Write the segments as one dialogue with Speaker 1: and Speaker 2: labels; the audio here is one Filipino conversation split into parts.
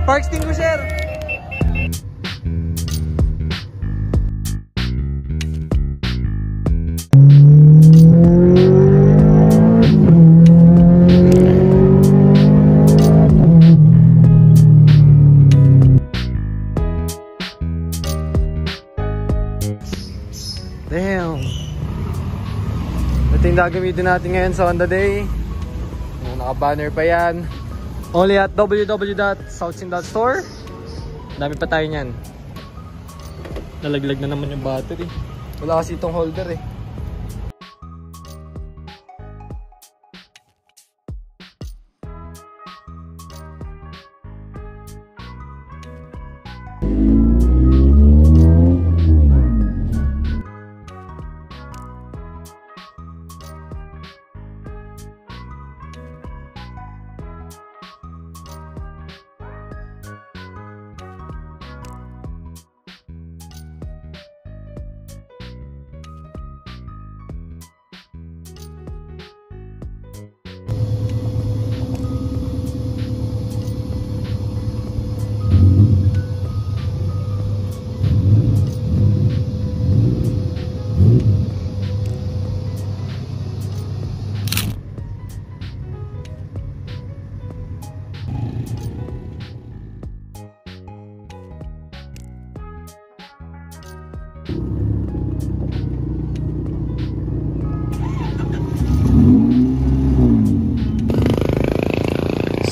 Speaker 1: Park extinguisher! Damn! Ito yung gagamitin natin ngayon sa Honda Day. Naka-banner pa yan. Only at www.southsin.store. Dami pa tayo nyan. Nalaglag na naman yung battery. Wala kasi itong holder eh.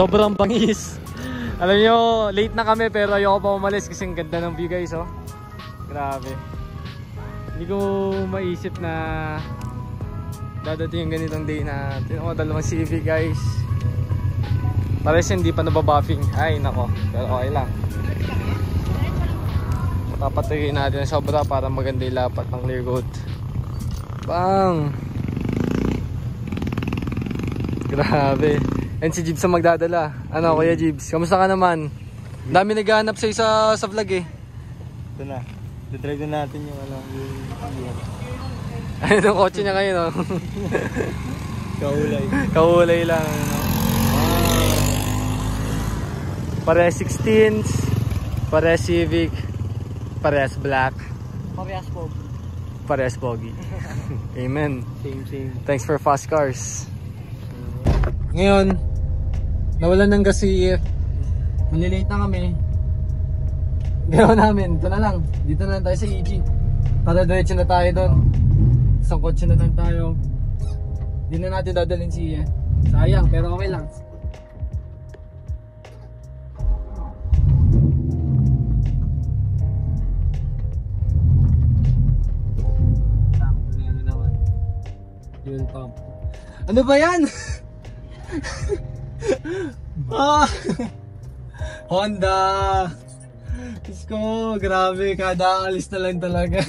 Speaker 1: Sobrang bangis. Alam nyo, late na kami pero ayoko pa umalis kasi ang ganda ng view guys, oh. Grabe. Hindi ko maisip na dadating yung ganitong day na dalawang CV guys. Pares hindi pa nababuffing. Ay nako, pero okay lang. Papatuloy natin ang sobra para maganda yung lapat ng clear coat. Bang! Grabe. And si Jibs ang magdadala. Ano Kuya Jibs? Kamusta ka naman? Dami naghahanap sa vlog eh.
Speaker 2: Ito na. Ditry na natin yung ano.
Speaker 1: Ayun yung kotse niya ngayon, no?
Speaker 2: Kaulay.
Speaker 1: Kaulay lang. Ano? Wow. Parehas 16s. Parehas Civic. Parehas black.
Speaker 2: Parehas pogi.
Speaker 1: Parehas pogi. Amen.
Speaker 2: Same.
Speaker 1: Thanks for fast cars. Ngayon, nawalan ng gas si EF. Malilate na kami. Ganoon namin, ito na lang. Dito na lang tayo sa EG. Para diretso na tayo doon. Isang kotse na lang tayo. Hindi na natin dadalhin si EF. Sayang, pero okay lang. Fuel pump. Ano ba yan? Honda. Diyos ko, grabe, kada alis na lang talaga.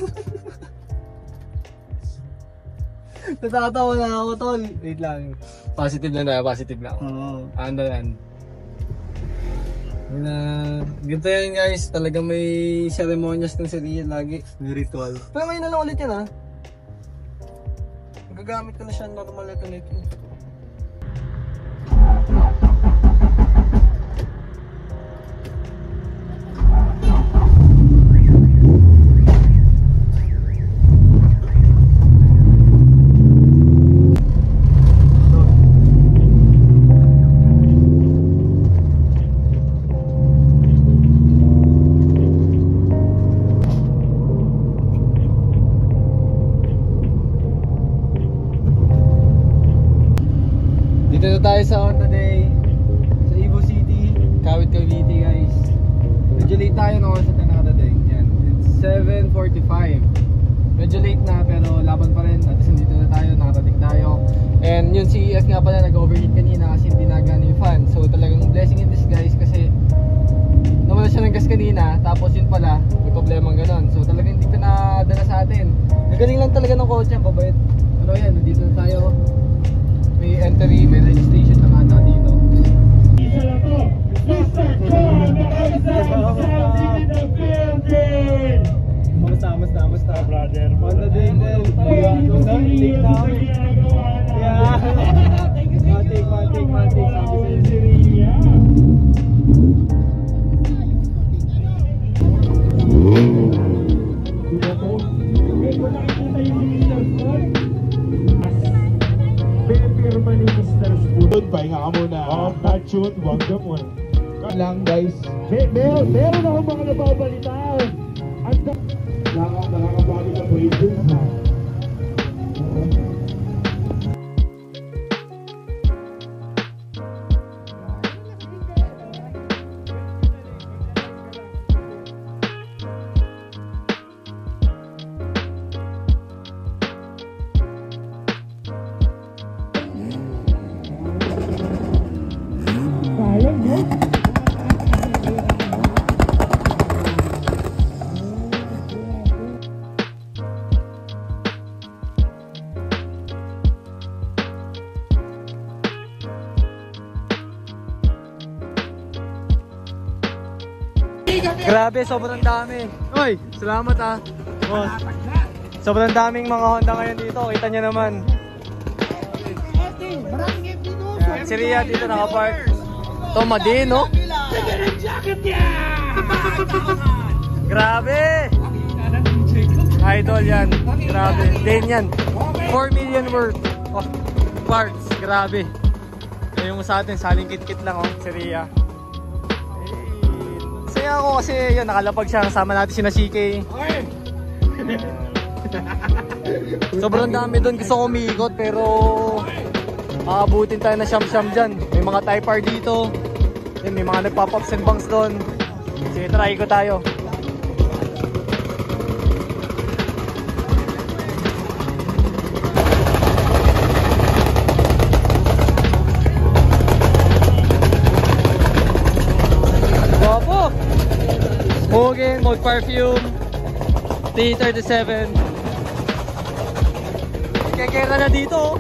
Speaker 1: Natatawa na ako, tol. Wait lang. Positive lang tayo, positive lang.
Speaker 2: Oo.
Speaker 1: Ano yan? Ganito yan guys, talagang may ceremonias ng Serial lagi.
Speaker 2: May ritual.
Speaker 1: Pero ngayon na lang ulit yan ha. Magagamit ko na siya normal ito nito. Dito na tayo sa Honda Day sa Ibu City, Kawit, Cavite guys. Medyo late tayo no sa Honda Day. Yan. It's 7:45. Medyo late na pero laban pa rin. At least dito na tayo, nakarating tayo. And yun si EF nga pala nag-overheat kanina kasi hindi nagana yung fan. So talagang blessing in disguise kasi nawala siya ng gas kanina. Tapos yun pala, may problemang ganon. So talagang hindi ka nadala sa atin. Nagaling lang talaga ng kotse, ang babait. Pero yan, nandito na tayo. May entry, may registration na ata dito. Kamusta brother? Honda Day din. Late na kami. Yeah. Matik.
Speaker 3: pirma ni Mr. Spoon. Pahinga ka muna. Not shoot, wag na mo.
Speaker 1: Lang guys.
Speaker 3: Meron akong mga nababalitaan. At nakakabago sa prison.
Speaker 2: Grabe, sobrang dami. Oy, salamat ah. Boss. Sobrang daming mga Honda ngayon dito. Kita nyo naman. Yan, si Ria dito nakapark. Toma din, no? Grabe! Idol yan. Grabe. Din yan. 4 million worth of parts. Grabe. Yung sa atin, saling kit-kit lang, oh. Si Ria. Saya ako kasi yun, nakalapag siya. Kasama natin si CK. Sobrang dami doon. Gusto ko umiikot pero maabutin tayo na siyam-siyam dyan. May mga Type R dito. Yun, may mga nagpa-pops and bangs doon. Sige, try ko tayo. Hogan, Mode Perfume, T37. Kaya ka na dito.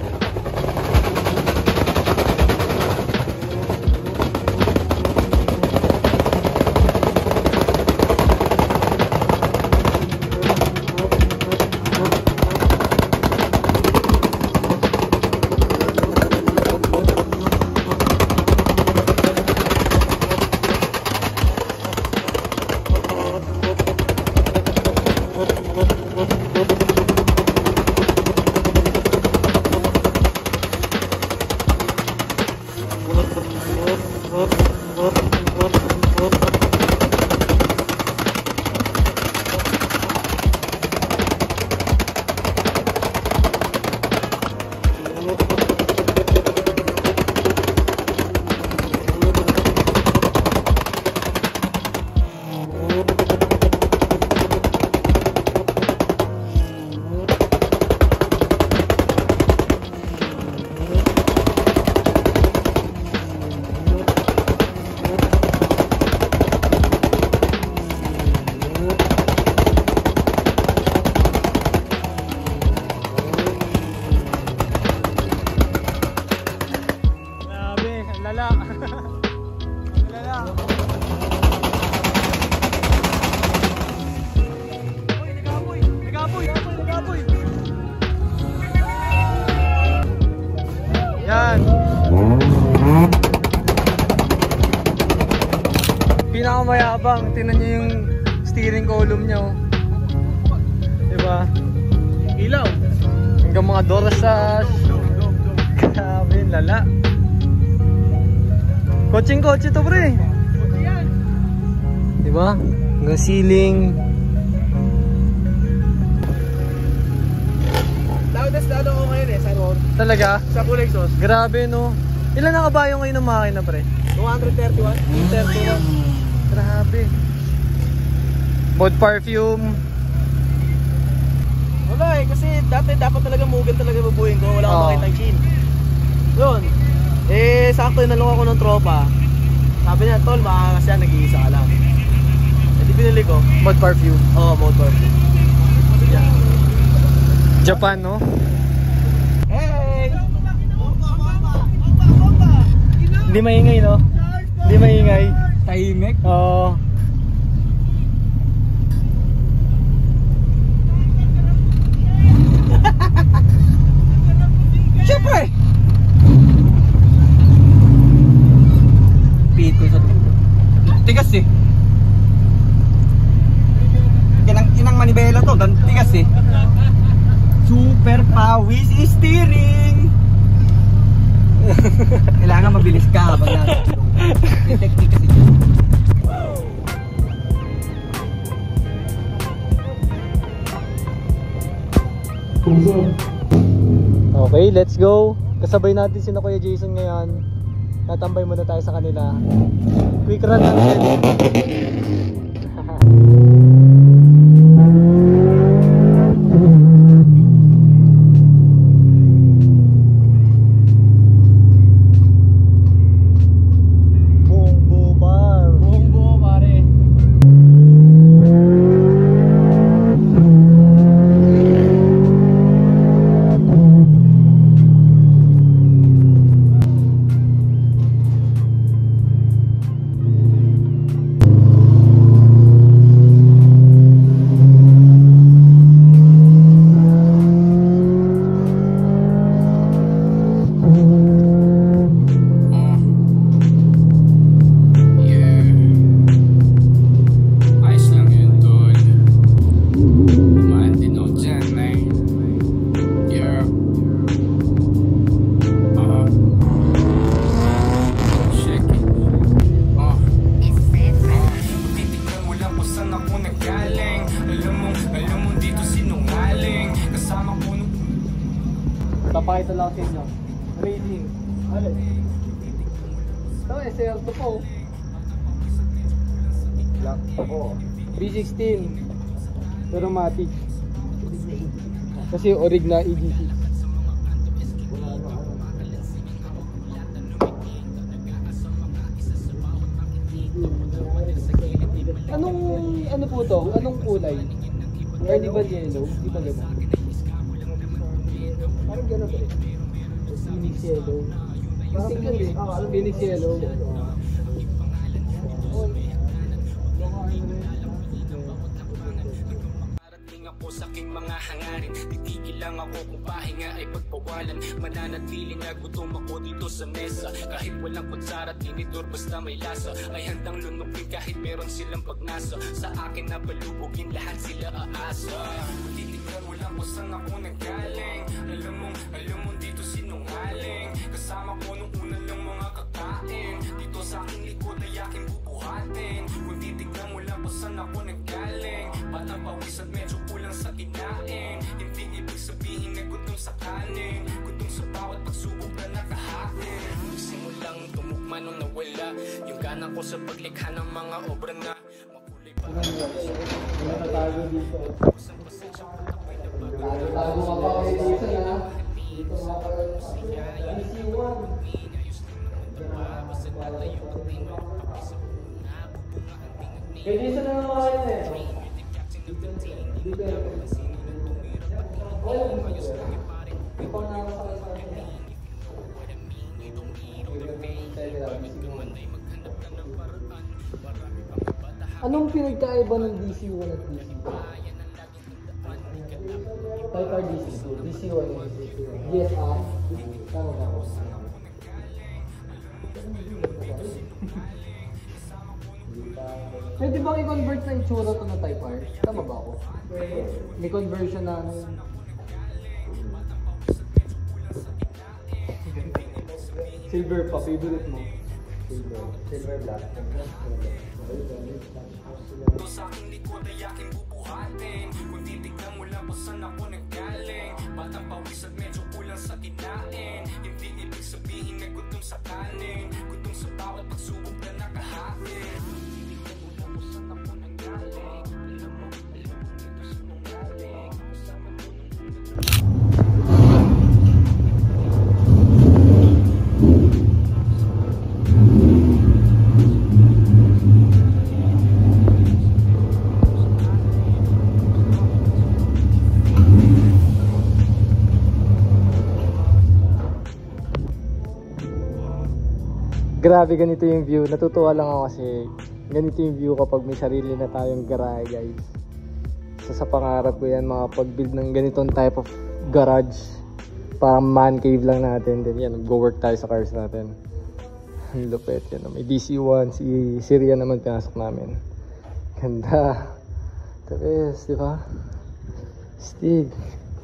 Speaker 2: Pinakamayabang, tingnan niyo yung steering column niya, oh. Diba? Ilaw. Hanggang mga dorsas. Grabe, lala. Kotseng-kotse to, pre. Diba? Hanggang ceiling.
Speaker 1: Loudest lalo ko ngayon eh, sa road.
Speaker 2: Talaga?
Speaker 1: Sa full exhaust.
Speaker 2: Grabe, no? Ilan na kabayo ngayon ng makina, pre?
Speaker 1: 231.
Speaker 2: 31. Grabe. Mode Perfume.
Speaker 1: Wala eh, kasi dati dapat talaga Mugen talaga babuhin ko. Wala akong makitang chin. Yun. Eh, sakto inalok ako ng tropa. Sabi niya, tol, makakakas yan, nag-iisa ka lang. Eh, di pinili ko.
Speaker 2: Mode Perfume.
Speaker 1: Oo, Mode Perfume. Yeah.
Speaker 2: Japan, no?
Speaker 1: Hey!
Speaker 2: Hindi maingay, no? Hindi maingay.
Speaker 1: Tahimik?
Speaker 2: Oo.
Speaker 1: Siyempre! Pito sa tigas eh. Inang manibela to, dan tigas eh. Super pawis steering.
Speaker 4: ka pag nasa tulog. May technique kasi dyan.
Speaker 2: Okay, let's go. Kasabay natin si Kuya Jason ngayon. Tatambay muna tayo sa kanila. Quick run lang din. Papakita lang sa inyo. Amazing. Ano? Ito, SR2 po. Black po. B16. Pero matic. Kasi orig na EGC. Ano po to? Anong kulay? Carnival yellow? Di ba gano'n? Parang gano'n ba eh? Phoenix yellow. Parang Phoenix yellow.
Speaker 5: Parating ako sa aking mga hangarin. Titigil lang ako kung pahinga ay pagpawalan. Mananatili na gutom ako dito sa mesa. Kahit walang kutsara, tinidor basta may lasa. Ay handang lunupin kahit meron silang pagnasa. Sa akin na palubugin lahat sila aasa. Titignan mo lang kung saan ako nanggaling. Alam mo dito sinungaling. Kasama ko nung una lang mga kakain. Dito sa aking likod ay aking bubuhatin. Kung titignan mo lang kung saan ako nanggaling. Batang pawis at medyo kulang sa kinain. Hindi ibig sabihin na gutom sa kanin. Gutom sa bawat pagsubok na nakahatin. Simulang tumugma nung nawala. Yung gana ko sa paglikha ng mga obra na makulay pa.
Speaker 1: Natago dito. Tago ka pa kayo dito na. Dito nga pa DC1. Kaya dito na naman kayo eh. Dito. Ipang nakasakay sa akin. Anong pinagkaiba ng DC1 at DC2? Type R DC2, DC1 and DC2. DSR? Tama ba ako? Pwede bang i-convert na itsura to na Type R? Tama ba ako? May conversion na silver pa, favorite mo? Silver black.
Speaker 5: Ito sa aking likod ay aking bubuhatin. Kung titignan mo lang kung saan ako nanggaling. Batang pawis at medyo kulang sa kinain. Hindi ibig sabihin na gutom sa kanin. Gutom sa bawat pagsubok na nakahatin. Titignan mo lang kung saan ako nanggaling. Alam mo dito sinungaling. Kasama ko
Speaker 2: Grabe, ganito yung view. Natutuwa lang ako kasi ganito yung view kapag may sarili na tayong garahe, guys. So sa pangarap ko yan, makapag-build ng ganitong type of garage. Parang man cave lang natin. Then yan, go work tayo sa cars natin. Ang lupet yan. May DC1, si Syria naman pinasok namin. Ganda. The best, di ba? Stig.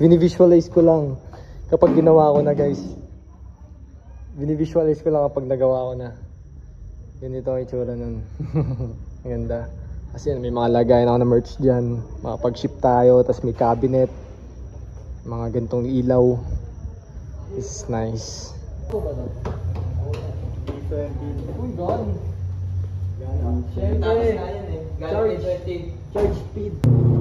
Speaker 2: Visualize ko lang kapag ginawa ko na, guys. Binivisualize ko lang kapag nagawa ko na. Ganito ang itsura nun. Ang ganda. Kasi may mga lagayan ako na merch dyan. Makapag-ship tayo, tapos may cabinet. Mga gantong ilaw. This is nice.
Speaker 1: Uy, gone. Siyempre. Charge speed.